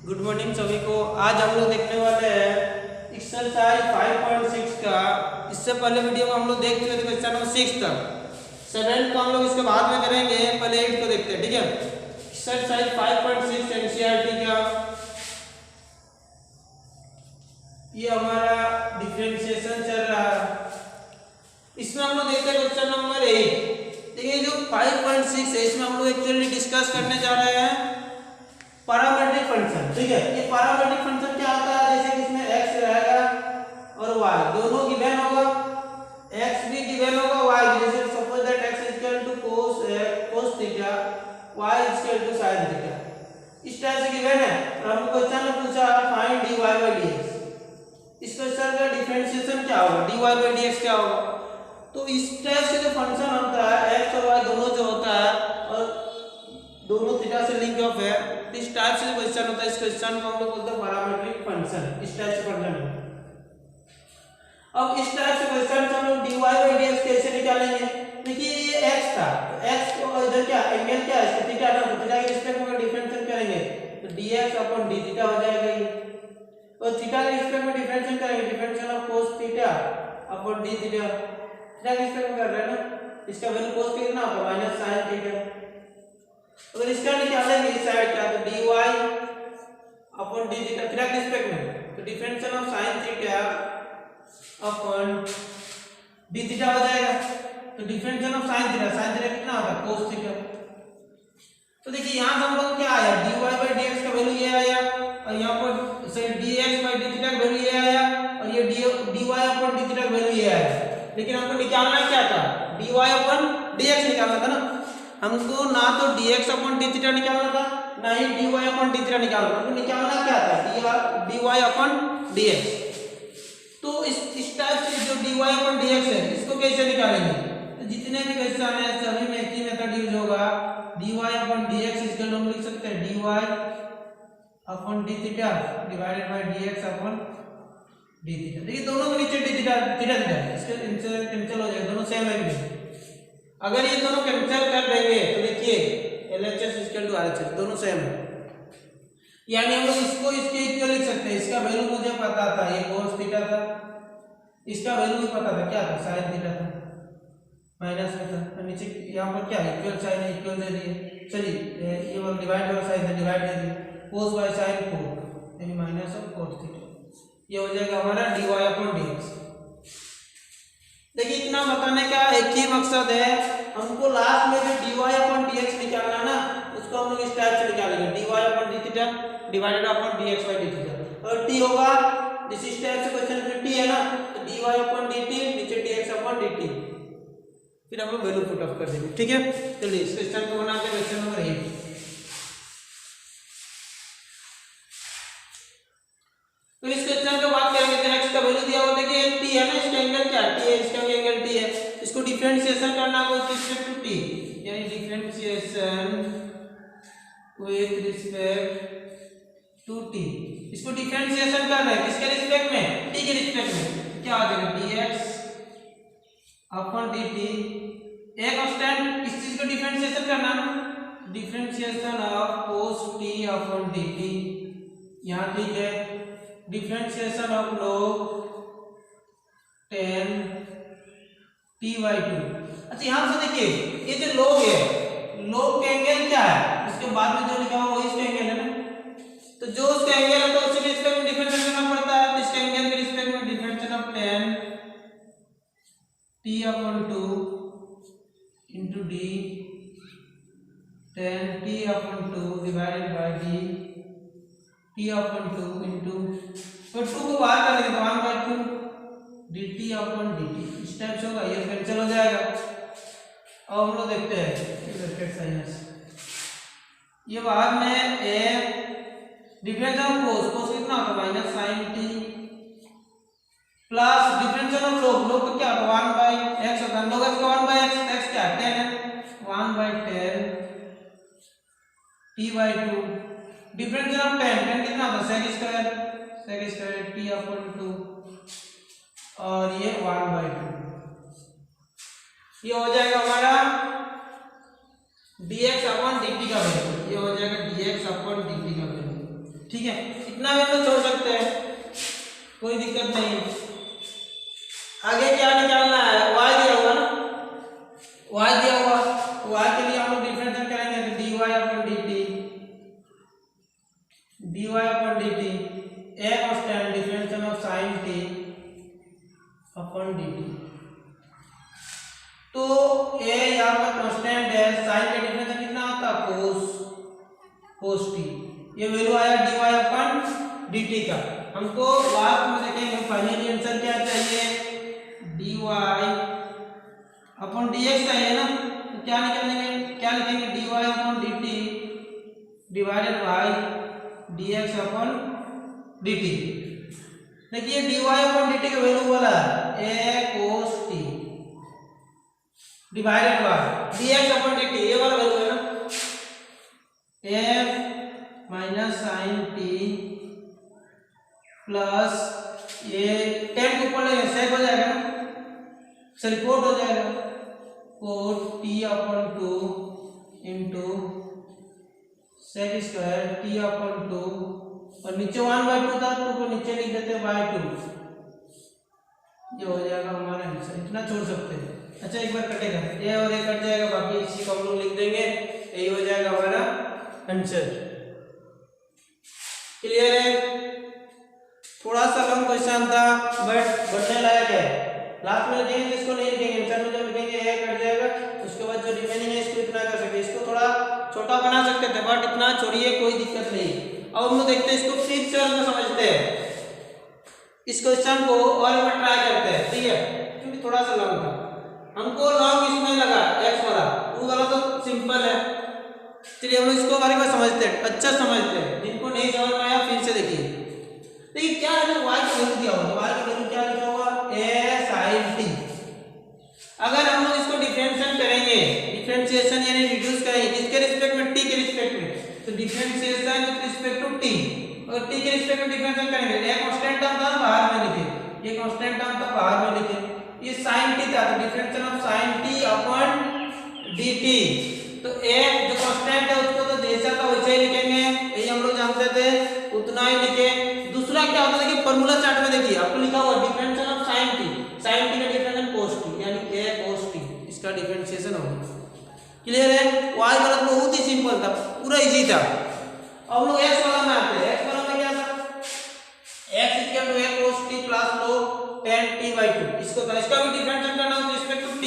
Good morning सभी को। आज हम लोग देखने वाले हैं एक्सरसाइज 5.6 का। इससे पहले वीडियो में हम लोग देख चुके थे क्वेश्चन नंबर 6 तक। 7 को हम लोग इसके बाद में करेंगे, पहले 8 को देखते हैं, ठीक है। एक्सरसाइज 5.6 एनसीईआरटी का ये हमारा डिफरेंशिएशन चल रहा है। इसमें हम लोग देखते हैं क्वेश्चन नंबर 8। देखिए जो 5.6 है इसमें हम लोग एक्चुअली डिस्कस करने जा रहे हैं पैरामीट्रिक फंक्शन, ठीक है। ये पैरामीट्रिक फंक्शन क्या होता है, जैसे कि इसमें x रहेगा और y दोनों गिवन होगा, x भी गिवन होगा, y भी। जैसे suppose that x is equal to cos theta, y is equal to sin theta, इस टाइप से गिवन है। और हमको क्वेश्चन में पूछा फाइंड dy by dx। इस क्वेश्चन का डिफरेंशिएशन क्या होगा, dy by dx क्या होगा। तो इस टाइप से जो फंक्शन होता है x और y दोनों जो होता है और दोनों थीटा से लिंक ऑफ है, इस टाइप से क्वेश्चन होता है। इस क्वेश्चन को हम लोग बोलते हैं पैरामीट्रिक फंक्शन। इस टाइप से फंक्शन है। अब इस टाइप से क्वेश्चन से हम लोग dy by dx कैसे निकालेंगे। देखिए ये x था, तो x को इधर क्या एंगल क्या है, इसका थीटा ना, तो थीटा के रिस्पेक्ट में डिफरेंशिएट करेंगे तो dx अपॉन d थीटा हो जाएगा ये। और थीटा के रिस्पेक्ट में डिफरेंशिएट करेंगे, differential of cos theta upon d theta. Theta के रिस्पेक्ट में कर रहे हैं ना, इसका वैल्यू cos कितना होगा माइनस sin थीटा। अगर इसका निकालेंगे इस साइड का तो dy upon d theta theta के रिस्पेक्ट में, तो differential of sin theta upon d theta हो जाएगा। तो डिफरेंशियल ऑफ sin थीटा कितना होगा cos थीटा। तो देखिए यहां से हम लोग क्या आया, dy by dx का वैल्यू ये आया, और यहां पर sorry dx by d theta का वैल्यू ये आया, और ये dy अपॉन d थीटा का वैल्यू ये आया। लेकिन हमको निकालना क्या था, dy अपॉन dx निकालना था ना। हमको ना तो dx अपॉन d थीटा निकालना था, ना ही dy अपॉन d थीटा निकालना था। हमको निकालना क्या था, dy अपॉन dx। तो इस टाइप से जो dy अपॉन dx है इसको कैसे निकालेंगे। तो जितने भी क्वेश्चन है सभी में एक ही मेथड यूज होगा, dy अपॉन dx इसका हम लिख सकते हैं dy upon d theta divided by dx upon d theta. देखिए दोनों के नीचे d थीटा इसके इनसे कैंसिल हो जाएगा, दोनों सेम है। अगर ये दोनों कैंसिल कर देंगे तो देखिए LHS इक्वल टू RHS दोनों सेम है, यानी हम लोग इसको इसके इक्वल लिख सकते हैं। इसका वैल्यू मुझे पता था, ये cos थीटा था, इसका वैल्यू भी पता था क्या था, sin थीटा था, माइनस में था। तो नीचे यहाँ पर क्या इक्वल साइन है, इक्वल दे दिए। चलिए ये वाला डिवाइड बाय साइन है, डिवाइड दे दिए, cos बाय sin cos यानी माइनस ऑफ cos थीटा। ये हो जाएगा हमारा dy अपॉन dx। देखिए इतना बताने का एक ही मकसद है, हमको लास्ट में जो dy अपॉन dx निकालना ना, उसको हम लोग इस टाइप से निकालेंगे, dy upon d theta divided upon dx by d theta. और t होगा इस टाइप से क्वेश्चन में t है ना, तो dy अपॉन dt नीचे dx अपॉन dt, फिर हम लोग वैल्यू पुट ऑफ कर देंगे, ठीक है। चलिए इस क्वेश्चन को बनाते हैं, क्वेश्चन नंबर 8। तो इस क्वेश्चन के बाद करेंगे तो x का वैल्यू दिया हुआ है कि t है ना, इसका एंगल क्या t है, इसका एंगल t है। इसको डिफरेंशिएशन करना है विद रिस्पेक्ट टू t, यानी differentiation with respect to t। इसको डिफरेंशिएशन करना है किसके रिस्पेक्ट में, t के रिस्पेक्ट में। क्या आ जाएगा dx अपॉन dt। एक कांस्टेंट इस चीज को डिफरेंशिएशन करना है, differentiation of cos t upon dt। यहां ठीक है, differentiation of log tan t by 2। अच्छा यहां से देखिए ये जो log है, log का एंगल क्या है, इसके बाद में जो लिखा हुआ वही इसका एंगल है ना। तो जो उसका एंगल है तो उसके रिस्पेक्ट में डिफरेंशिएट करना पड़ता है। तो इसके एंगल के रिस्पेक्ट में differentiation of tan t upon 2 into d tan t upon 2 divided by d t upon 2 into, तो 2 को बाहर कर देंगे तो 1/2 dt अपॉन dt। इस टाइप से होगा, ये कैंसिल हो जाएगा। अब हम लोग देखते हैं साइनस, ये बाद में a डिफरेंस ऑफ cos कितना होता है minus sin t plus differential of log का क्या होगा 1/x होता है, log x का 1/x, x क्या 10 है, 1/10 t by 2 differential of tan कितना होता है sec स्क्वायर t अपॉन 2 और ये 1/2। ये हो जाएगा हमारा dx अपॉन dt का वैल्यू, ये हो जाएगा dx अपॉन dt का वैल्यू। ठीक है, इतना भी हम लोग छोड़ सकते हैं, कोई दिक्कत नहीं। आगे क्या निकालना है, y दिया हुआ ना, y दिया हुआ, y के लिए हम लोग डिफरेंशिएट करेंगे तो dy upon dt, dy upon dt a constant differential of sin t upon dt। तो a यहाँ पर कांस्टेंट है, sin का डिफरेंशियल कितना होता है cos t, ये वैल्यू आया dy अपॉन dt का। हमको लास्ट में देखेंगे फाइनली आंसर क्या चाहिए, dy अपॉन dx चाहिए ना, तो क्या लिखेंगे dy upon dt divided by dx upon dt। देखिए dy अपॉन dt का वैल्यू वाला a cos t divided by dx upon dt, ये वाला वैल्यू है ना, f minus sin t plus ये 10 को ऊपर ले सेक हो जाएगा ना, सॉरी कोट हो जाएगा, cot t upon 2 into sec square t upon 2 और नीचे 1/2 था, 2 को नीचे लिख देते हैं /2, ये हो जाएगा हमारा आंसर। इतना छोड़ सकते हैं। अच्छा एक बार कटेगा, ये और ये कट जाएगा, बाकी इसी को हम लोग लिख देंगे, यही हो जाएगा हमारा आंसर। क्लियर है? थोड़ा सा लंबा क्वेश्चन था बट बढ़ने लायक है। लास्ट में लिखेंगे इसको नहीं लिखेंगे, आंसर में जब लिखेंगे ये कट जाएगा, उसके बाद जो रिमेनिंग है इसको इतना कर सकते, इसको थोड़ा छोटा बना सकते थे बट इतना छोड़िए, कोई दिक्कत नहीं। अब हम लोग देखते हैं इसको फिर से हम समझते हैं, इस क्वेश्चन को और एक बार ट्राई करते हैं, ठीक है, क्योंकि थोड़ा सा लॉन्ग था। हमको लॉन्ग इसमें लगा x वाला, वो वाला तो सिंपल है। चलिए हम लोग इसको और एक बार समझते हैं, अच्छा समझते हैं, जिनको नहीं समझ में आया फिर से देखिए। देखिए क्या है, y की वैल्यू दिया हुआ, y की वैल्यू क्या लिखा हुआ, a sin t। अगर हम लोग इसको डिफरेंशिएट करेंगे, डिफरेंशिएशन यानी रिड्यूस करेंगे किसके रिस्पेक्ट में, t के रिस्पेक्ट में, तो differentiation with respect to t, और t के रिस्पेक्ट में डिफरेंशिएट करेंगे, ये कांस्टेंट टर्म था बाहर में लिखे, ये कांस्टेंट टर्म था बाहर में लिखे, ये sin t था, तो differentiation of sin t upon dt, तो एक जो कांस्टेंट है उसको तो जैसा था वैसे ही लिखेंगे, यही हम लोग जानते थे, उतना ही लिखे। दूसरा क्या होता है, देखिए फार्मूला चार्ट में देखिए आपको लिखा हुआ differential of sin t, sin t का डिफरेंशियल cos t यानी a cos t, इसका डिफरेंशिएशन होगा। क्लियर है? y वाला तो बहुत ही सिंपल था, पूरा इजी था। अब लोग x वाला में आते हैं, x वाला में क्या था, x equal to a cos t plus log tan t/2, इसको इसका भी डिफरेंशिएट करना है रिस्पेक्ट टू t,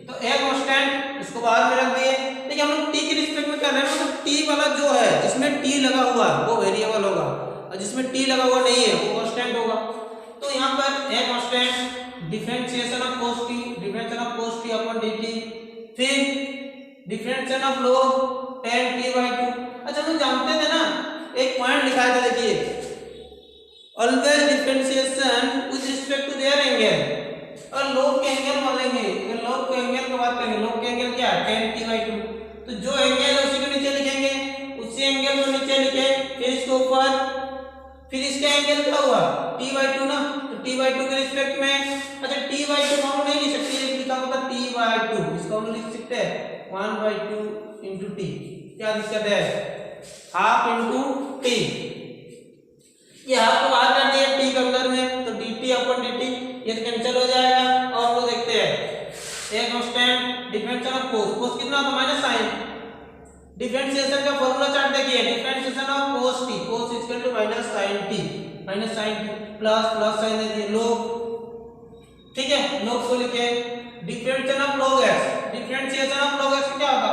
तो a कांस्टेंट इसको बाहर में रख दिए। देखिए हम लोग t के रिस्पेक्ट में कर रहे हैं, मतलब t वाला जो है जिसमें t लगा हुआ वो वेरिएबल होगा, और जिसमें t लगा हुआ नहीं है वो कांस्टेंट होगा। तो यहाँ पर a constant differentiation of cos t, differentiation of cos t upon dt, फिर differentiation of log tan t/2। अच्छा हम जानते थे ना, एक पॉइंट लिखा था, देखिए always differentiation with respect to their angle, और log के एंगल बोलेंगे, अगर log के एंगल की बात करेंगे, log के एंगल क्या है tan t/2, तो जो एंगल है उसी को नीचे लिखेंगे, उसी एंगल को नीचे लिखे, फिर इसको ऊपर, फिर इसका एंगल क्या हुआ t/2 ना, तो t/2 के रिस्पेक्ट में, अच्छा t/2 हम नहीं लिख सकते, ये लिखा होता t/2, इसको हम लिख सकते हैं 1/2 into t, क्या दिक्कत है, हाफ इंटू t, ये हाफ को बाहर कर दिया t के अंदर में, तो dt अपॉन dt ये कैंसिल हो जाएगा। और हम लोग देखते हैं a constant differentiation of cos कितना होता है -sin, डिफरेंशिएशन का फार्मूला चार्ट देखिए, differentiation of cos t, cos equal to -sin t, plus sine दे दिए log, ठीक है, log को लिखे, differentiation of log x, differentiation of log x क्या होगा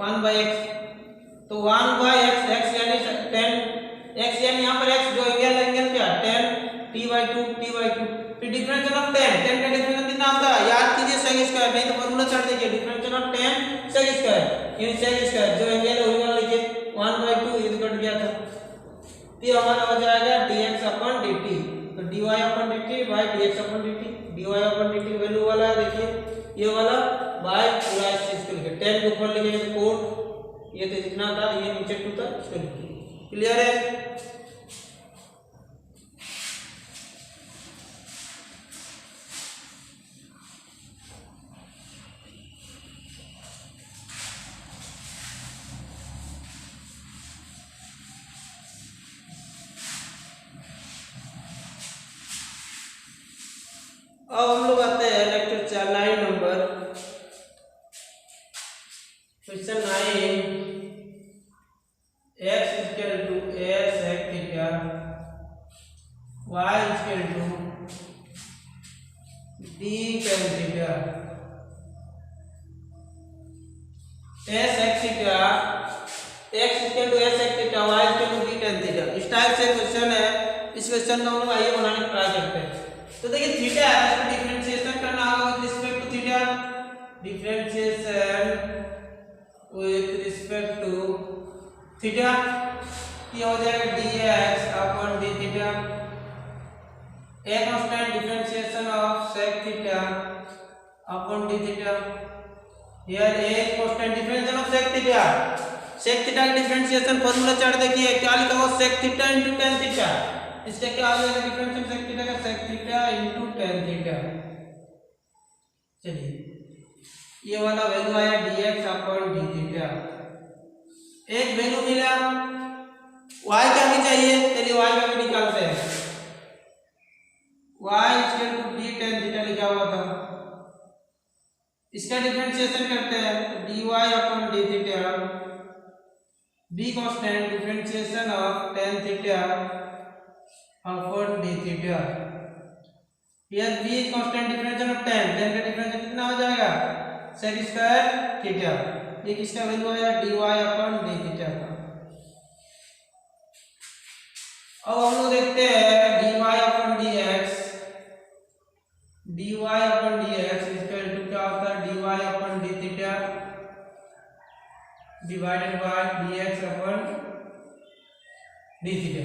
1/x, तो 1/x, x यानी tan, x यानी यहाँ पर x जो एंगल क्या tan t/2, फिर डिफरेंशिएशन ऑफ tan का डिफरेंशिएशन कितना आता है, याद कीजिए sec स्क्वायर, नहीं तो फार्मूला चार्ट देखिए, differentiation of tan sec square, यानी sec स्क्वायर जो एंगल है वही वाला लिखिए 1/2, ये कट गया था, फिर हमारा हो जाएगा dx अपॉन dt, तो dy upon dt by dx upon dt, dy upon dt value वाला है, देखिए ये वाला बाय पूरा इस चीज को लिखे, tan के ऊपर लिखेंगे तो कोड ये तो जितना था, ये नीचे 2 था, इसको लिखिए। क्लियर है? अब हम लोग आते हैं लेक्चर 9 नंबर question 9। x equal to a sec theta y equal to d tan theta a sec theta x equal to a sec theta y equal to d tan theta. इस टाइप से question है। इस question को हम लोग आइए बनाने की ट्राई करते हैं। तो देखिए थीटा है, इसको डिफरेंशिएशन करना होगा with respect to theta. Differentiation with respect to theta ये हो जाएगा dx upon d theta. a constant differentiation of sec theta upon d theta. Here a constant differentiation of sec theta. sec theta का differentiation formula chart देखिए क्या लिखा हुआ sec theta into tan theta. इसका क्या आ जाएगा डिफरेंशियल sec थीटा का sec theta into tan theta. चलिए ये वाला वैल्यू आया dx अपॉन d थीटा। एक वैल्यू मिला, y क्या भी चाहिए, चलिए y का भी निकालते हैं। y equal to d tan theta लिखा हुआ था, इसका डिफरेंशिएशन करते हैं तो dy upon d theta b constant differentiation of tan theta upon d theta. Here b constant differentiation of tan का डिफरेंशिएशन कितना हो जाएगा sec स्क्वायर थीटा। ये किसका वैल्यू आया dy अपॉन d थीटा का। अब हम लोग देखते हैं dy upon dx equal to क्या होता है dy upon d theta divided by dx upon d theta.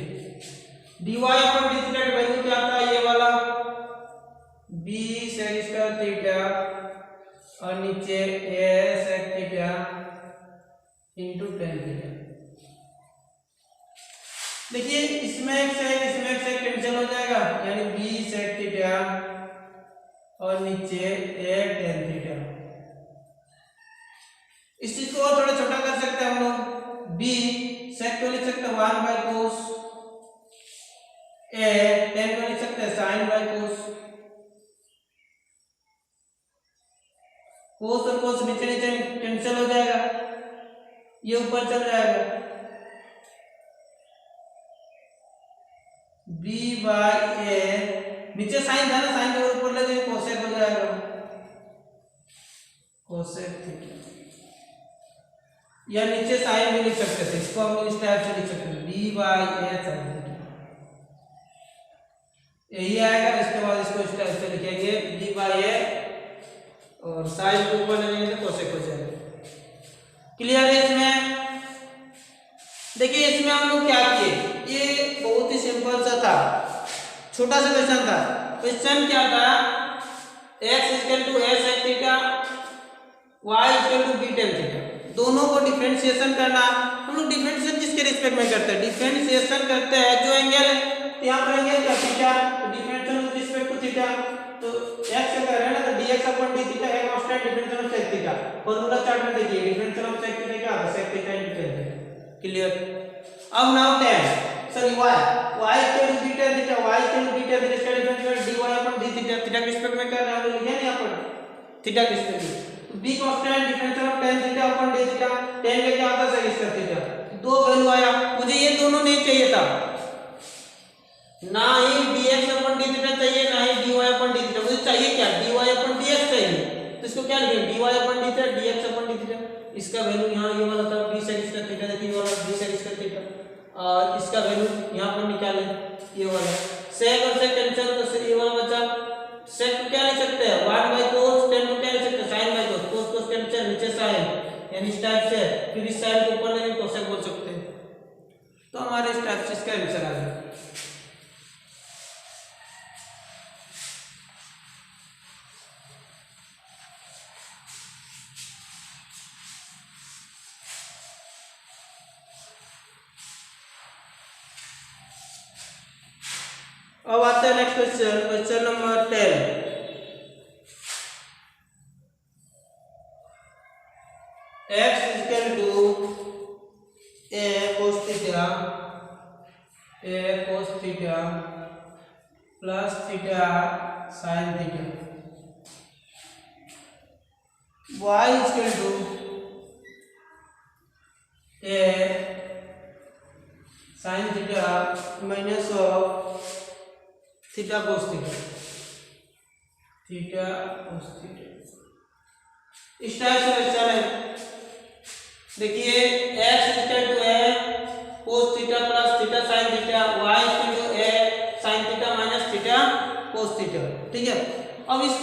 dy upon d theta का वैल्यू क्या आता है ये वाला b sec स्क्वायर थीटा और नीचे a sec theta into tan theta. देखिए इसमें एक से कैंसिल हो जाएगा यानी b sec थीटा और नीचे a tan थीटा। इस चीज को और थोड़ा छोटा कर सकते हैं हम लोग, b sec को लिख सकते हैं 1 by cos, a tan को लिख सकते हैं sin by cos। cos और cos नीचे कैंसिल हो जाएगा, ये ऊपर चल जाएगा b by a, नीचे साइन था ना, साइन के ऊपर ले जाएंगे cosec हो जाएगा cosec थीटा। या नीचे साइन भी लिख सकते थे, इसको हम इस टाइप से लिख सकते हैं b by a sin theta, यही आएगा। इसके बाद इसको इस टाइप से लिखेंगे b by a और साइन के ऊपर ले जाएंगे तो cosec हो जाएगा। क्लियर है इसमें? देखिए इसमें हम लोग क्या किए, ये बहुत ही सिंपल सा था, छोटा सा क्वेश्चन था। क्वेश्चन क्या था x equal to a sec theta y equal to b tan theta, दोनों को डिफरेंशिएशन करना। हम लोग डिफरेंशिएशन किसके रिस्पेक्ट में करते हैं, डिफरेंशिएशन करते हैं जो एंगल है, यहाँ पर एंगल क्या थीटा, तो differentiation with respect to theta, तो x से कर रहे हैं ना तो dx अपॉन d थीटा है constant differentiation of sec theta. Formula chart में देखिए डिफरेंशिएशन ऑफ sec थीटा क्या आता है sec theta into tan theta. Clear? अब now tan sorry y equal to b tan theta, y equal to b tan theta, इसका differentiation dy upon d theta, theta के respect में कर रहे हैं हम लोग, लिखे ना यहां पर थीटा के रिस्पेक्ट में। b constant differentiation of tan theta upon d theta, tan का क्या आता है sec स्क्वायर थीटा। दो वैल्यू आया, मुझे ये दोनों नहीं चाहिए था, ना ही dx अपॉन d थीटा चाहिए ना ही dy अपॉन d थीटा, मुझे चाहिए क्या dy अपॉन dx चाहिए। तो इसको क्या लिखेंगे dy upon d theta dx upon d theta. इसका वैल्यू यहाँ ये वाला था b sec स्क्वायर थीटा, देखिए ये वाला b sec स्क्वायर थीटा, और इसका वैल्यू यहाँ पर निकालें ये वाला sec और sec कैंसिल तो ये वाला बचा। sec को क्या लिख सकते हैं 1 by cos, tan को क्या लिख सकते हैं sin by cos, cos cos cancel नीचे sin, यानी इस टाइप से, फिर इस sin के ऊपर लेंगे cosec बोल सकते हैं। तो हमारे इस टाइप से इसका आंसर आ गया। अब आते हैं next question, question number 10। x equal to a cos theta plus theta sine theta, y equal to a sine theta minus of theta cos theta, theta cos theta. इस टाइप से question है। देखिए x equal to a cos theta plus theta sine theta, y equal to a sine theta minus theta cos theta. ठीक है, अब इस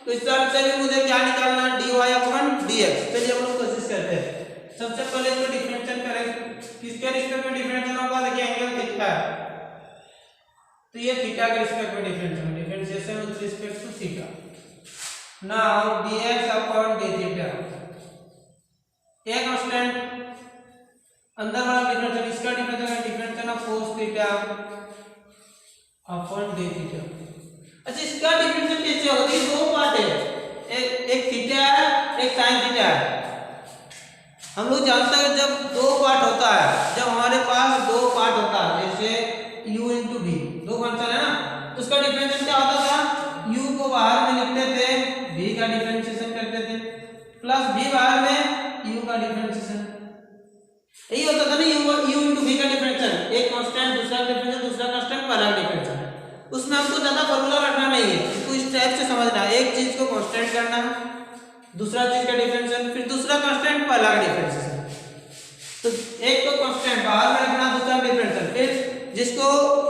question से भी मुझे क्या निकालना है, dy अपॉन dx। चलिए हम लोग कोशिश करते हैं। सबसे पहले इसको डिफरेंशियल करें, किसके रिस्पेक्ट में डिफरेंशियल होगा, देखिए एंगल थीटा, तो ये थीटा के रिस्पेक्ट में differentiation with respect to theta. Now dx upon d theta, एक कांस्टेंट अंदर वाला डिफरेंशियल, इसका differential of cos theta upon d theta. अच्छा, इसका डिफरेंशियल कैसे होगा, ये दो पार्ट है, एक थीटा है एक साइन थीटा है। हम लोग जानते हैं जब दो पार्ट होता है, जब हमारे पास दो पार्ट होता है, जैसे u इंटू v, दो फंक्शन है ना, तो उसका डिफरेंशियल क्या होता था, u को बाहर में लिखते थे, v का डिफरेंशिएशन करते थे, प्लस v बाहर में u का डिफरेंशिएशन। यही होता था ना, u इंटू v का डिफरेंशियल, एक कांस्टेंट दूसरा डिफरेंशियल, दूसरा कांस्टेंट पहला डिफरेंशियल। उसमें हमको ज्यादा फॉर्मूला रखना नहीं है, इसको इस टाइप से समझना है, एक चीज को कांस्टेंट करना है, दूसरा चीज का डिफरेंशियल, फिर दूसरा कांस्टेंट पहला का डिफरेंशियल। तो एक को कांस्टेंट बाहर में रखना, दूसरा डिफरेंशियल, फिर जिसको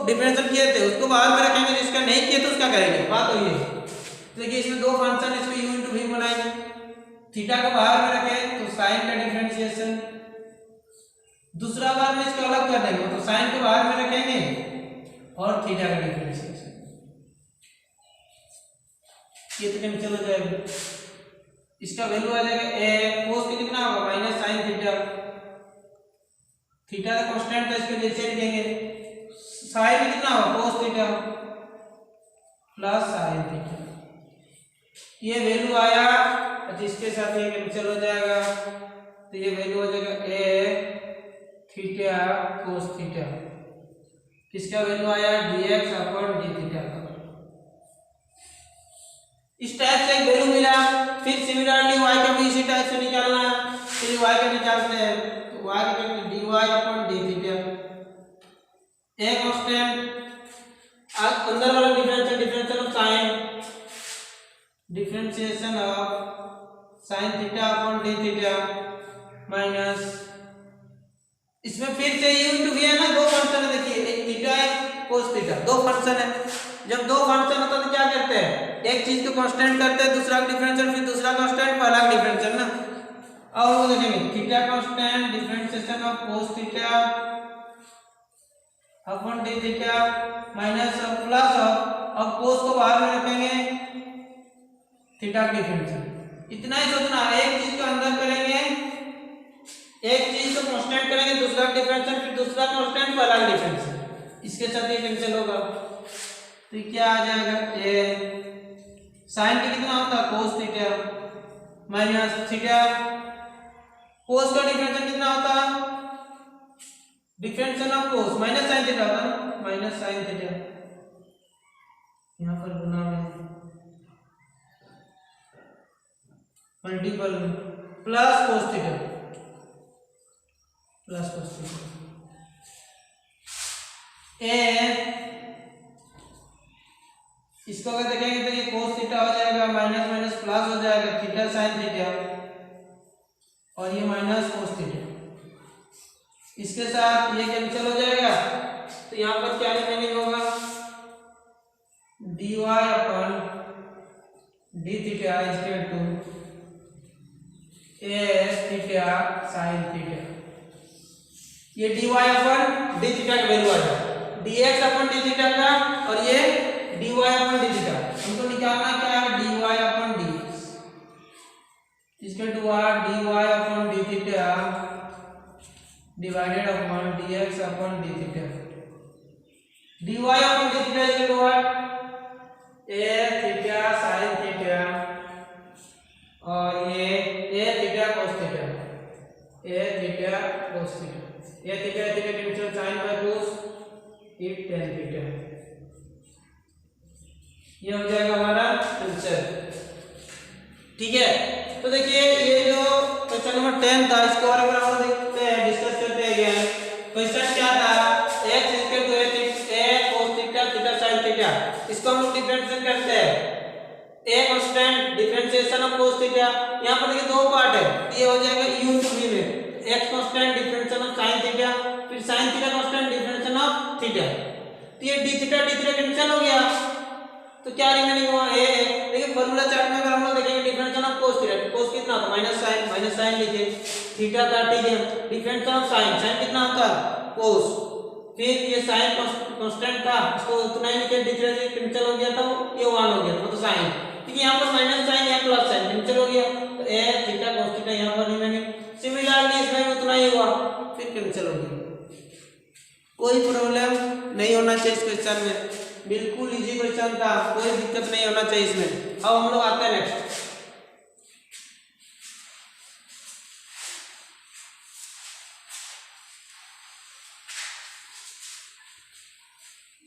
डिफरेंशियल किए थे उसको बाहर में रखेंगे, जिसका नहीं किए तो उसका करेंगे। बात हुई है। देखिए इसमें दो फंक्शन, इसको u इंटू v बनाएंगे, थीटा को बाहर में रखें तो साइन का डिफरेंशिएशन, दूसरा बार में इसको अलग कर देंगे तो साइन को बाहर में रखेंगे और थीटा का डिफरेंशिएशन, ये तो कैंसिल हो जाएगा। इसका वैल्यू आ जाएगा a cos के कितना होगा माइनस साइन थीटा, थीटा का कांस्टेंट था, इसके जैसे लिखेंगे, साइन कितना होगा cos theta plus sign theta, ये वैल्यू आया। अच्छा, इसके साथ ये कैंसिल हो जाएगा, तो ये वैल्यू हो जाएगा a थीटा cos थीटा, किसका वैल्यू आया dx अपॉन d थीटा का। इस टाइप से एक वैल्यू मिला, फिर सिमिलरली y का भी इसी टाइप से निकालना है। चलिए y का निकालते हैं, तो y का dy अपॉन d थीटा, एक कांस्टेंट अंदर वाला differential of sine, differentiation of sine theta upon d theta minus, इसमें फिर से u इंटू v है ना, दो फंक्शन है, देखिए एक थीटा है cos थीटा, दो फंक्शन है। जब दो फंक्शन होता है तो क्या करते हैं, एक चीज को कांस्टेंट करते हैं, दूसरा डिफरेंशियल, फिर दूसरा कांस्टेंट पहला डिफरेंशियल ना। और वो देखेंगे theta constant differentiation of cos theta upon d theta minus plus अब cos को बाहर में रखेंगे, थीटा का डिफरेंशियल। इतना ही सोचना, एक चीज को अंदर करेंगे, एक चीज को कांस्टेंट करेंगे, दूसरा डिफरेंशियल, फिर दूसरा कांस्टेंट पहला डिफरेंशियल, इसके साथ ये कैंसिल होगा, तो क्या आ जाएगा a साइन का कितना होता है cos theta minus theta, cos का डिफरेंशियल कितना होता है, differential of cos minus sine theta होता है ना, माइनस साइन थीटा, यहाँ पर गुना में multiple plus cos theta, plus cos theta, a इसको अगर देखेंगे तो ये cos थीटा हो जाएगा, माइनस माइनस प्लस हो जाएगा, थीटा साइन थीटा, और ये माइनस cos थीटा, इसके साथ ये कैंसिल हो जाएगा, तो यहाँ पर क्या रिमेनिंग होगा, dy upon d theta equal to a theta sine theta, ये dy अपॉन d थीटा का वैल्यू आ जाएगा, dx अपॉन d थीटा का, और ये dy अपॉन d थीटा, हमको निकालना क्या है dy अपॉन dx, इसके to dy upon d theta divided upon dx upon d theta, dy upon d theta equal to a theta sin theta, और ये a theta cos theta, a theta cos theta, a theta theta cancel, sin by cos, it tan theta. ये हो जाएगा हमारा answer. ठीक है, तो देखिए ये जो क्वेश्चन नंबर 10 था इसके बारे में हम देखते हैं, डिस्कस करते हैं अगेन। क्वेश्चन क्या था, x equal to a cos theta theta sin theta, इसको हम लोग डिफरेंशिएट करते हैं। a constant differentiation of cos theta, यहां पर देखिए दो पार्ट है, ये हो जाएगा u into v में x constant differentiation of sin theta, फिर sin theta constant differentiation of theta, तो ये d थीटा कैंसिल हो गया, तो क्या रिमेनिंग हुआ a। देखिए फार्मूला चार्ट में अगर हम लोग देखेंगे differentiation of cos theta, cos कितना था माइनस साइन लिखिए, थीटा था, ठीक है, डिफरेंशिएशन ऑफ sin कितना होता cos, फिर ये sin कांस्टेंट था, इसको उतना ही लिखे, डिफरेंस कैंसिल हो गया था, ये 1 हो गया, मतलब sin, ठीक है, यहाँ पर माइनस साइन या प्लस साइन कैंसिल हो गया, तो a थीटा cos थीटा यहाँ पर रिमेनिंग। सिमिलरली इसमें भी उतना ही हुआ, फिर कैंसिल हो गया। कोई प्रॉब्लम नहीं होना चाहिए इस क्वेश्चन में, बिल्कुल इजी क्वेश्चन था, कोई दिक्कत नहीं होना चाहिए इसमें। अब हम लोग आते हैं next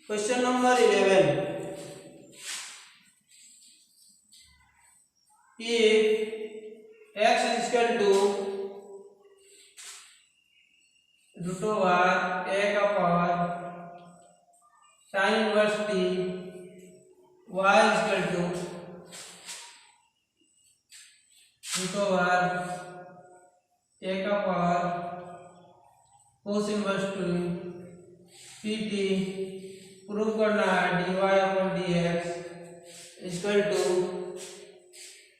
question number 11। If x is equal to root over a का power sin inverse t, y is equal to root over a का power cos inverse t, pt prove करना है, dy upon dx is equal to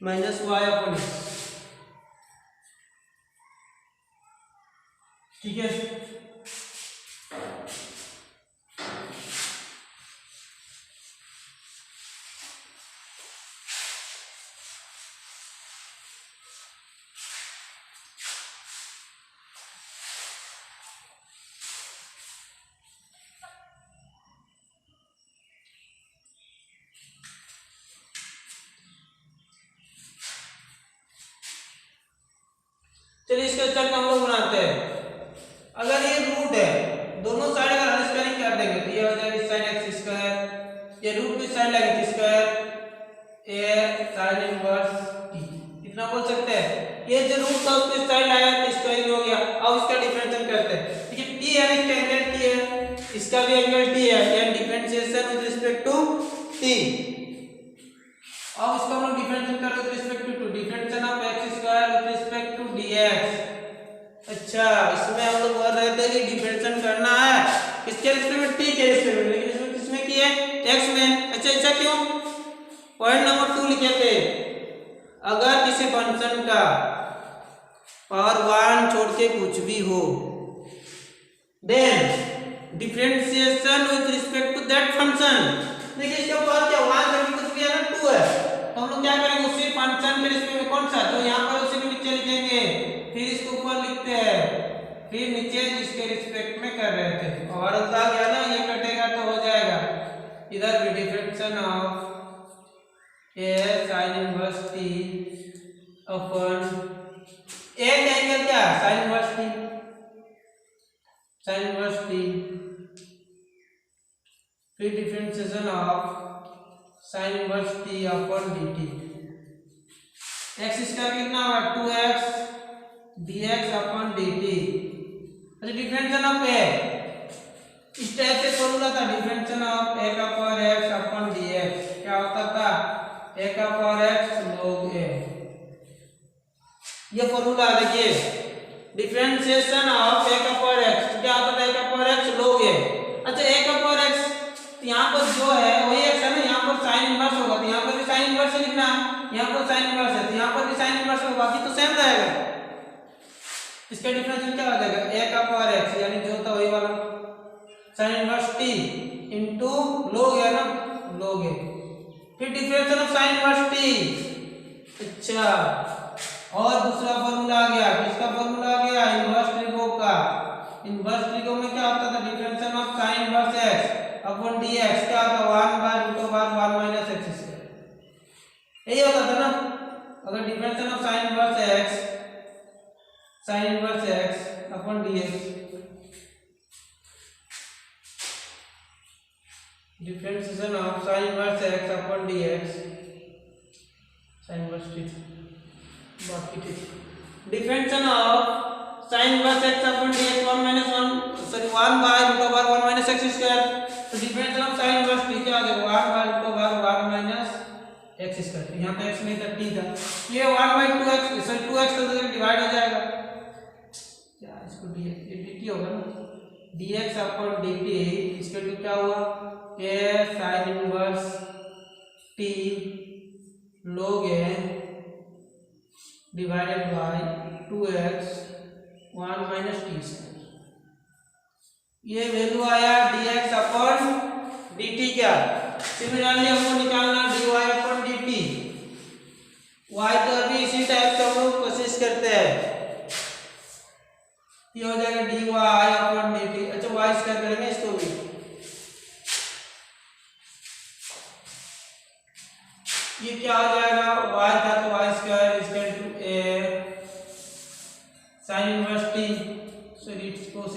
minus y upon x, ठीक है। चलिए इस question को हम लोग बनाते हैं। अगर ये रूट है, दोनों साइड अगर हम स्क्वायरिंग कर देंगे तो ये हो जाएगा इस साइड x स्क्वायर, ये रूट की साइड लगेगी square a sin inverse t, इतना बोल सकते हैं। ये जो रूट था उसकी साइड लाया तो स्क्वायरिंग हो गया। अब इसका डिफरेंशिएशन करते हैं, ठीक है, t है, इसका एंगल t है, इसका भी एंगल t है, यानी differentiation with respect to t। अब इसको हम लोग डिफरेंशिएट कर रहे हैं with respect to differentiation of x square with respect to dx। अच्छा, इसमें हम लोग बोल रहे थे कि डिफरेंशिएशन करना है किसके रिस्पेक्ट में, t के रिस्पेक्ट में, लेकिन इसमें किसमें की है, x में। अच्छा ऐसा क्यों, पॉइंट नंबर 2 लिखे थे, अगर किसी फंक्शन का पावर 1 छोड़ के कुछ भी हो, then differentiation with respect to that function. देखिए इसका पावर क्या 1 छोड़ के कुछ भी है ना 2 है, तो हम लोग क्या करेंगे, उसी फंक्शन के रिस्पेक्ट में कौन सा, तो यहाँ पर उसी के नीचे लिखेंगे, फिर इसको ऊपर लिखते हैं, फिर नीचे इसके रिस्पेक्ट में कर रहे थे, और आ गया ना, ये कटेगा तो हो जाएगा इधर भी differentiation of a sin inverse t upon a का एंगल क्या है, sin inverse t, sin inverse t, फिर differentiation of sin inverse t upon dt, x square कितना हुआ 2x dx अपन dt। अच्छा डिफरेंशिएशन ऑफ a, इस टाइप से formula था, डिफरेंशिएशन ऑफ a का पावर x अपन dx क्या होता था, a का पावर x log a, ये फॉर्मूला देखिए, डिफरेंशिएशन ऑफ a का पावर x क्या होता था, a का पावर x log a। अच्छा a का पावर x, तो यहाँ पर जो है वही x है ना, यहाँ पर sin इनवर्स होगा, तो यहाँ पर भी sin इनवर्स लिखना है, यहाँ पर sin इनवर्स है तो यहाँ पर भी sin इनवर्स होगा, बाकी तो सेम रहेगा। इसका डिफरेंशिएशन क्या हो जाएगा, a का पावर x यानी जो था वही वाला sin inverse t into log है ना, log a, फिर differentiation of sin inverse t। अच्छा, और दूसरा फार्मूला आ गया, किसका फार्मूला आ गया, इनवर्स ट्रिगो का। इनवर्स ट्रिगो में क्या होता था, differentiation of sin inverse x upon dx क्या होता, 1 by root over 1 minus x square, यही होता था ना। अगर differentiation of sin inverse x upon dx, differentiation of sin inverse x upon dx, sin inverse t बाकी ठीक, differentiation of sin inverse x upon dx 1 minus 1 sorry 1 by root over 1 minus x square, तो differentiation of sin inverse t क्या आ जाएगा 1 by root over 1 minus x square, यहाँ पे x नहीं था t था, ये 1 बाय 2x सॉरी 2x तो डिवाइड हो जाएगा क्या इसको dx ये dt होगा ना, dx अपॉन dt इसके तो क्या हुआ a sin inverse t log a divided bye 2x 1 minus t square, ये वैल्यू आया dx अपॉन dt क्या, सिमिलरली हमको निकालना dy अपॉन dt, y तो अभी इसी टाइप का हम लोग कोशिश करते हैं, ये हो जाएगा dy अपॉन dt, अच्छा y स्क्वायर करेंगे इसको भी, ये क्या हो जाएगा y था तो y square equal to a sin inverse t sorry cos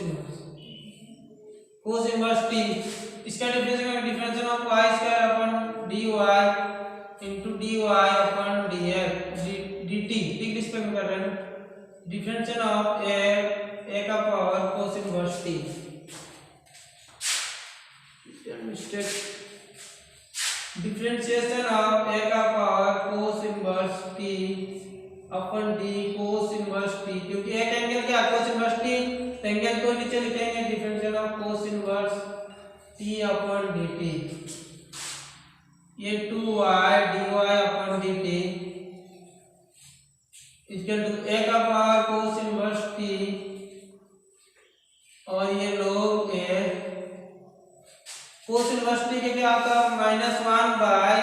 inverse t, इसका differentiation of y square upon dy into dy upon dt, ठीक डिस्प्लेस कर रहे हैं, डिफरेंशिएशन ऑफ a का power cos inverse t, mistake, differentiation of a का power cos inverse t upon d cos inverse t, क्योंकि एक angle क्या cos inverse t, angle को नीचे लिखेंगे differential of cos inverse t upon dt, ये 2y dy upon dt equal to a का power cos inverse t और ये log a cos inverse t के क्या आता है -1 बाय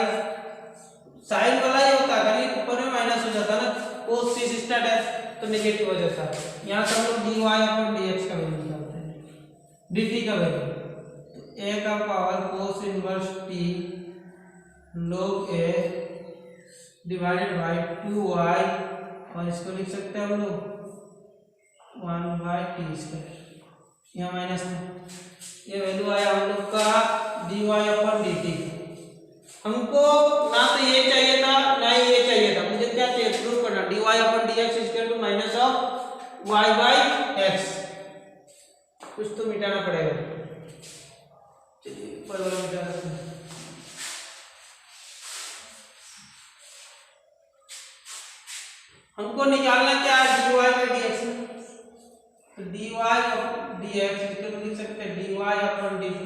साइन वाला ही होता है, खाली ऊपर में माइनस हो जाता है ना, cos c स्टार्ट है तो नेगेटिव हो जाता है, यहाँ से हम लोग dy अपॉन dx का वैल्यू निकालते हैं, dt का वैल्यू तो a का power cos inverse t log a divided by 2y और इसको लिख सकते हैं हम लोग 1 बाय t स्क्वायर, यहाँ माइनस में ये वैल्यू आया हम लोग का dy अपॉन dt, हमको ना तो ये चाहिए था ना ही ये चाहिए था, मुझे क्या चाहिए प्रूव करना dy upon dx equal to minus of y by x, कुछ तो मिटाना पड़ेगा, चलिए पर वाला मिटा देते हैं, हमको निकालना क्या है dy बाय dx, तो dy dx इसको लिख सकते हैं dy upon dt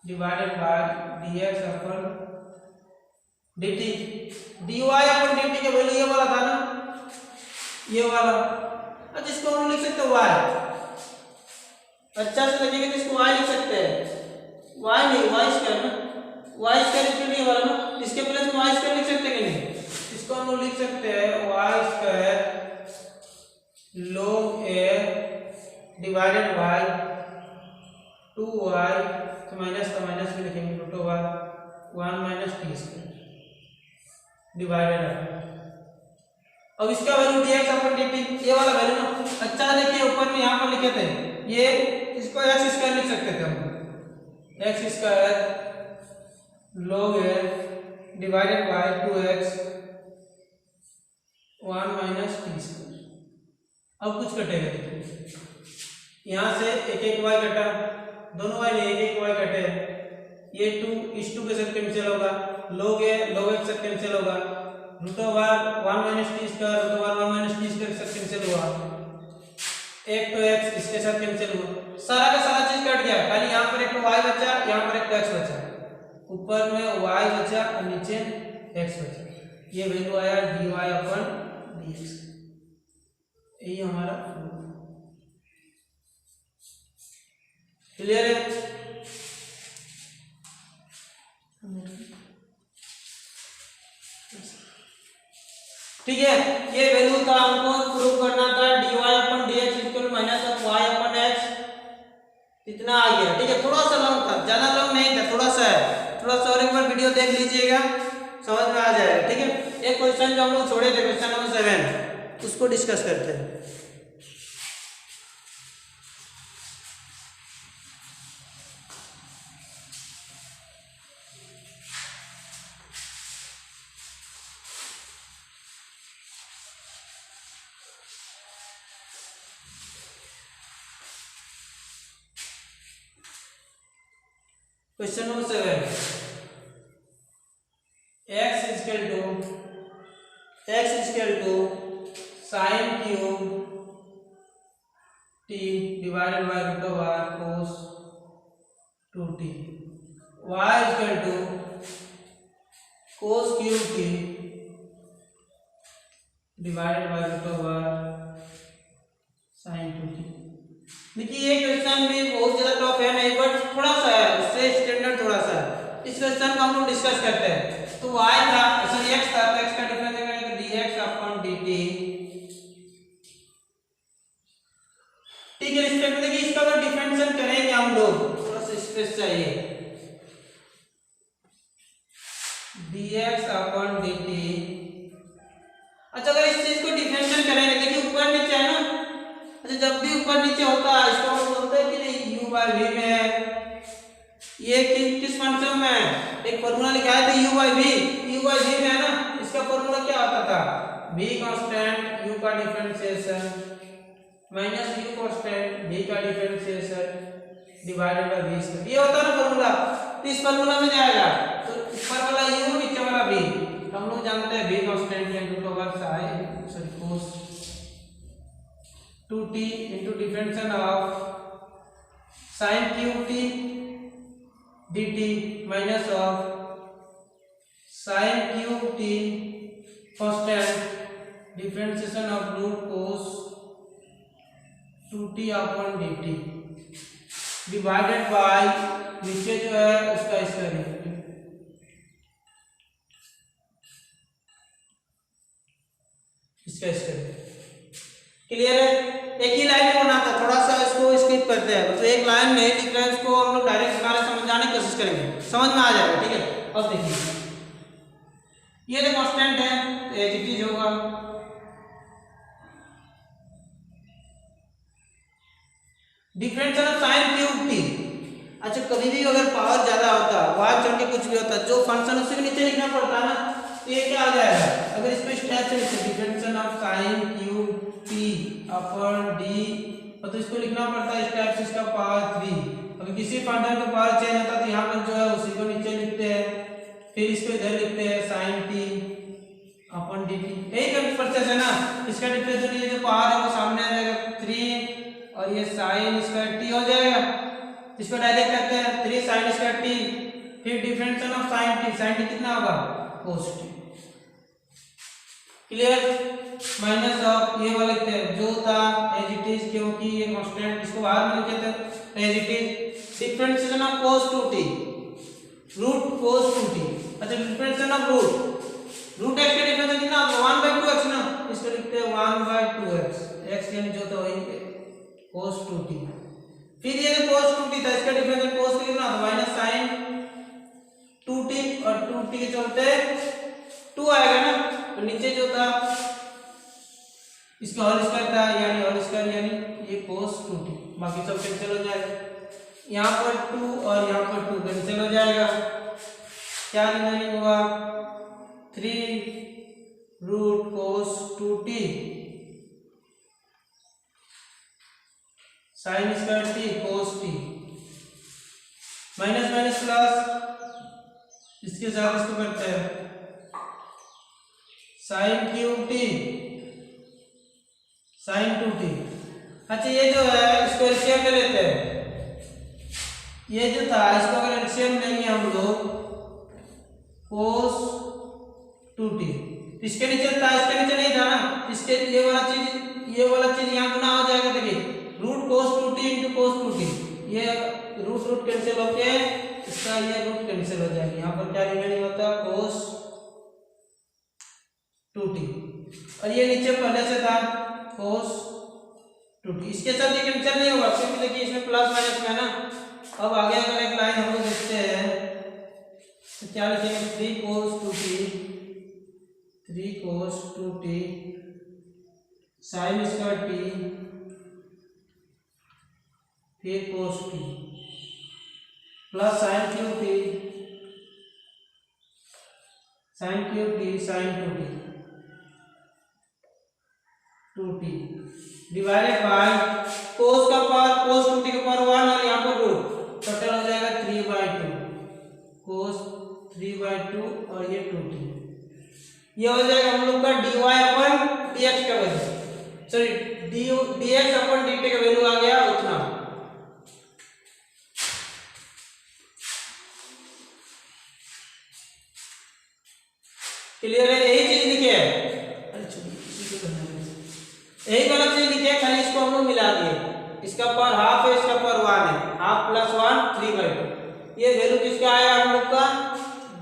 divided by dx upon dt, dy upon dt का वैल्यू ये वाला था ना, ये वाला, अच्छा इसको हम लिख सकते हैं y, अच्छा से लगेगा तो इसको y लिख सकते हैं, y नहीं y स्क्वायर ना, y स्क्वायर इक्वल ये वाला ना, इसके प्लस में y स्क्वायर लिख सकते हैं कि नहीं, इसको हम लोग लिख सकते हैं y square log a divided by 2y तो माइनस का माइनस भी लिखेंगे root over 1 minus t square divided है, अब इसका वैल्यू dx अपॉन dt ये वाला वैल्यू ना, अच्छा देखिए ऊपर में यहाँ पर लिखे थे ये, इसको x स्क्वायर लिख सकते थे हम, x square log a divided bye 2x 1 minus t square, अब कुछ कटेगा यहाँ से एक y कटा, दोनों y ने एक y कटे, ये 2 इस 2 के साथ कैंसिल होगा, log a log x से कैंसिल होगा, root over 1 minus t square root over 1 minus t square से कैंसिल हुआ, एक तो x इसके साथ कैंसिल हुआ, सारा का सारा चीज कट गया, खाली यहाँ पर एक y बचा, यहाँ पर एक x बचा, ऊपर में y बचा और नीचे x बचा, ये वैल्यू आया dy अपॉन dx, यही हमारा क्लियर है, ठीक है, ये वैल्यू था हमको प्रूव करना था dy upon dx equal minus of y upon x, इतना आ गया, ठीक है, थोड़ा सा लॉन्ग था, ज्यादा लॉन्ग नहीं था, थोड़ा सा है, थोड़ा सा और एक बार वीडियो देख लीजिएगा समझ में आ जाएगा, ठीक है, एक क्वेश्चन जो हम लोग छोड़े थे क्वेश्चन नंबर 7 उसको डिस्कस करते हैं, question number 7 x is equal to sin cube t divided by root of r cos 2t, y is equal to cos cube t divided by root of r sin 2t। देखिए ये question भी बहुत ज्यादा tough है नहीं, but थोड़ा सा है, उससे स्टैंडर्ड थोड़ा सा है। इस क्वेश्चन को हम लोग डिस्कस करते हैं। तो y था, सॉरी x था, तो x का डिफरेंस करेंगे dx अपॉन dt t के रिस्पेक्ट में। देखिए इसका अगर डिफरेंशियल करेंगे हम लोग, थोड़ा सा स्पेस चाहिए, dx अपॉन dt। अच्छा अगर इस चीज को डिफरेंशियल करेंगे, देखिए ऊपर नीचे है ना, अच्छा जब भी ऊपर नीचे होता है इसको हम बोलते हैं कि नहीं u by v में है। ये किस फंक्शन में है, एक फॉर्मूला लिखा है तो u by v में है ना, इसका फॉर्मूला क्या आता था, v कांस्टेंट u का differentiation minus u constant v का differentiation divided by v square, ये होता है ना फॉर्मूला। तो इस फॉर्मूला में जाएगा तो ऊपर वाला u नीचे वाला v, हम लोग जानते हैं v constant √sin cos 2t into differential of sin cube t dt minus of sin cube t constant differentiation of root cos 2t upon dt divided by नीचे जो है उसका स्क्वायर, इसका स्क्वायर। क्लियर है? एक ही लाइन में बनाता, थोड़ा सा इसको स्किप करते हैं, तो एक लाइन में लिख रहे हैं, इसको हम लोग डायरेक्ट समझाने की कोशिश करेंगे, समझ में आ जाएगा। ठीक है, अब देखिए ये जो कांस्टेंट है तो एज इट इज होगा, differential of sin cube t। अच्छा कभी भी अगर पावर ज्यादा होता है, y चढ़ के कुछ भी होता है, जो फंक्शन उससे भी नीचे लिखना पड़ता है ना, तो ये क्या आ जाएगा, अगर इसको इस टाइप से लिखते differential of sin cube t upon d, तो इसको लिखना पड़ता है इस टाइप से, इसका पावर 3। अगर किसी फंक्शन का पावर चेंज होता है तो यहाँ पर जो है उसी को नीचे लिखते हैं, फिर इसको इधर लिखते हैं sin t अपॉन dt। यही का प्रोसेस है ना, इसका डिफरेंशियल ये जो पावर है वो सामने आ जाएगा 3 और ये sin स्क्वायर t हो जाएगा, इसको डायरेक्ट करते हैं 3 sin स्क्वायर t, फिर डिफरेंशियल ऑफ sin t कितना होगा cos t। Clear? Minus of ये वाले थे जो था एज इट इज, क्योंकि ये कांस्टेंट इसको बाहर में लिखे थे as it is, differentiation of cos 2t root cos 2t। अच्छा डिफरेंशिएशन ऑफ रूट x का डिफरेंस कितना होगा 1/2x ना, इसको लिखते हैं 1/2x, x यानी जो था वही cos 2t। फिर ये जो cos 2t था इसका डिफरेंस cos कितना होगा माइनस sin 2t, और 2t के चलते 2 आएगा ना, तो नीचे जो था इसका होल स्क्वायर था, यानी होल स्क्वायर यानी ये cos 2t, बाकी सब कैंसिल हो जाएगा, यहाँ पर 2 और यहाँ पर 2 कैंसिल हो जाएगा, क्या रिमेनिंग हुआ 3 root cos 2t sin square t cos t, minus minus plus, इसके साथ इसको करते हैं sin cube t sin 2t। अच्छा ये जो है इसको एलसीएम ले लेते हैं, ये जो था इसको अगर एलसीएम लेंगे हम लोग cos 2t, इसके नीचे था इसके नीचे नहीं था ना, इसके ये वाला चीज यहाँ गुना हो जाएगा। देखिए root cos 2t into cos 2t, ये रूट कैंसिल होके इसका ये रूट कैंसिल हो जाएगा, यहाँ पर क्या रिमेनिंग होता है cos 2t, और ये नीचे पहले से था cos 2t, इसके साथ ये कैंसिल नहीं होगा क्योंकि देखिए इसमें प्लस माइनस में है ना। अब आगे अगर एक लाइन हम लोग देखते हैं तो क्या लिखेंगे 3 cos 2t sin square t फिर cos t plus sin cube t sin 2t divided by cos का पावर cos 2t का पावर 1 और यहाँ पर रूट, टोटल हो जाएगा 3/2। ये हो जाएगा हम लोग का dy अपन dx का वैल्यू, सॉरी dx अपन dt का वैल्यू आ गया उतना। क्लियर है? यही चीज लिखे है, यही गलत चीज लिखे है, खाली इसको हम लोग मिला दिए, इसका पर हाफ है, इसका पर 1 है, हाफ प्लस 1 3/2। ये वैल्यू किसका आया हम लोग का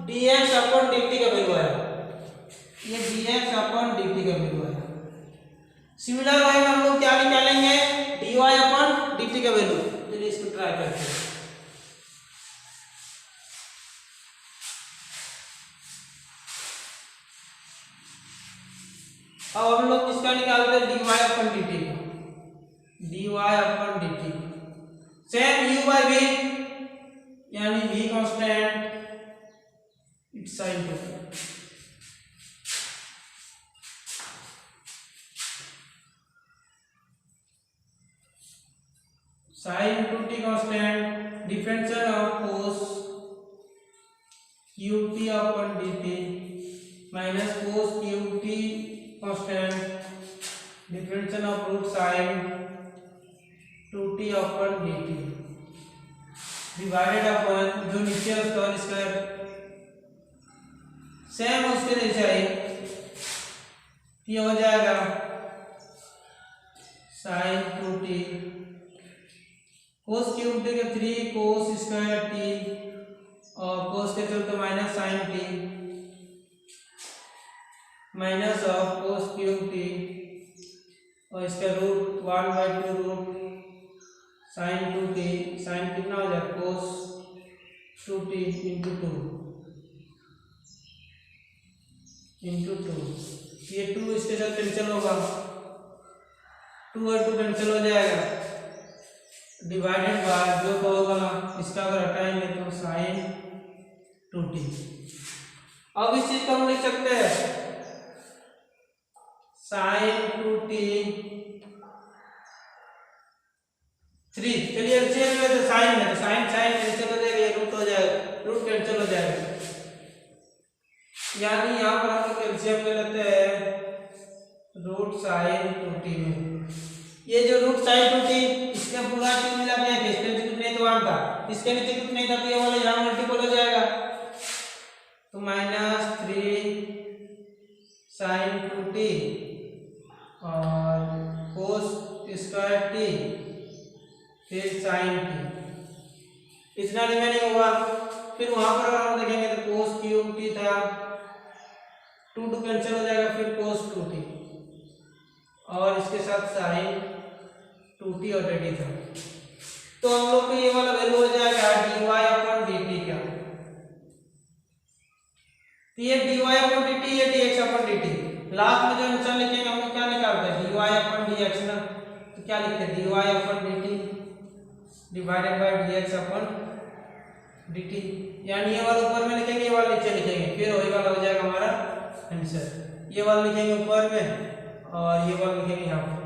dx अपन dt का वैल्यू आया, ये dx अपन dt का वैल्यू आया। सिमिलर वे में हम लोग क्या निकालेंगे dy अपन dt का वैल्यू। चलिए इसको ट्राई करते हैं। अब हम लोग किसका निकालते हैं dy अपन dt का, dy upon dt same u by v यानी v constant its sine two sin 2t constant differential of cos qt upon dt minus cos qt constant differential of root sin 2t upon dt divided upon जो नीचे है उसका square same उसके जैसा ही, ये हो जाएगा sin 2t cos क्यूब के 3 cos स्क्वायर t और cos के चलते minus sin t minus of cos cube t और इसका root 1/2 root sin 2t, sin कितना हो जाएगा cos 2t इंटू 2 इंटू 2, ये 2 इसके साथ कैंसिल होगा, 2 और 2 कैंसिल हो जाएगा, डिवाइडेड बाय जो होगा इसका अगर हटाएंगे तो sin 2t। अब इस चीज को हम लिख सकते हैं sin 2t 3, चलिए एलसीएम में तो sin है, तो sin कैंसिल हो जाएगा, ये रूट हो जाएगा, रूट कैंसिल हो जाएगा, यानी यहाँ पर हम लोग एलसीएम ले लेते हैं रूट sin 2t में। ये जो रूट sin 2t इसका पूरा क्यों मिला गया है, इसके नीचे कितने तो 1 था, इसके नीचे कितने था, तो ये वाला यहाँ मल्टीपल हो जाएगा, तो -3 sin 2t और cos स्क्वायर t फिर sin t, इतना रिमेनिंग होगा। फिर वहां पर अगर हम देखेंगे तो cos क्यूब t था, 2 कैंसिल हो जाएगा, फिर cos 2t और इसके साथ sin 2t और dt था, तो हम लोग को ये वाला वैल्यू हो जाएगा dy अपन dt का, तो ये dy अपन dt, ये dx अपन dt। लास्ट में जो आंसर लिखेंगे हम लोग क्या निकालते हैं dy अपन dx ना, तो क्या लिखते हैं dy upon dt divided by dx upon dt, यानी ये वाला ऊपर में लिखेंगे, ये वाला नीचे लिखेंगे, फिर वही वाला हो जाएगा हमारा आंसर। ये वाला लिखेंगे ऊपर में और ये वाला लिखेंगे यहाँ पर,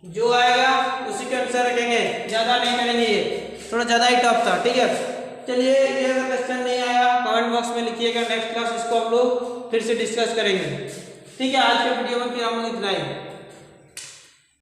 जो आएगा उसी के आंसर रखेंगे, ज्यादा नहीं करेंगे, ये थोड़ा ज्यादा ही टफ था, ठीक है। चलिए ये अगर क्वेश्चन नहीं आया कमेंट बॉक्स में लिखिएगा, नेक्स्ट क्लास इसको हम लोग फिर से डिस्कस करेंगे, ठीक है। आज के वीडियो में फिर हम लोग इतना ही।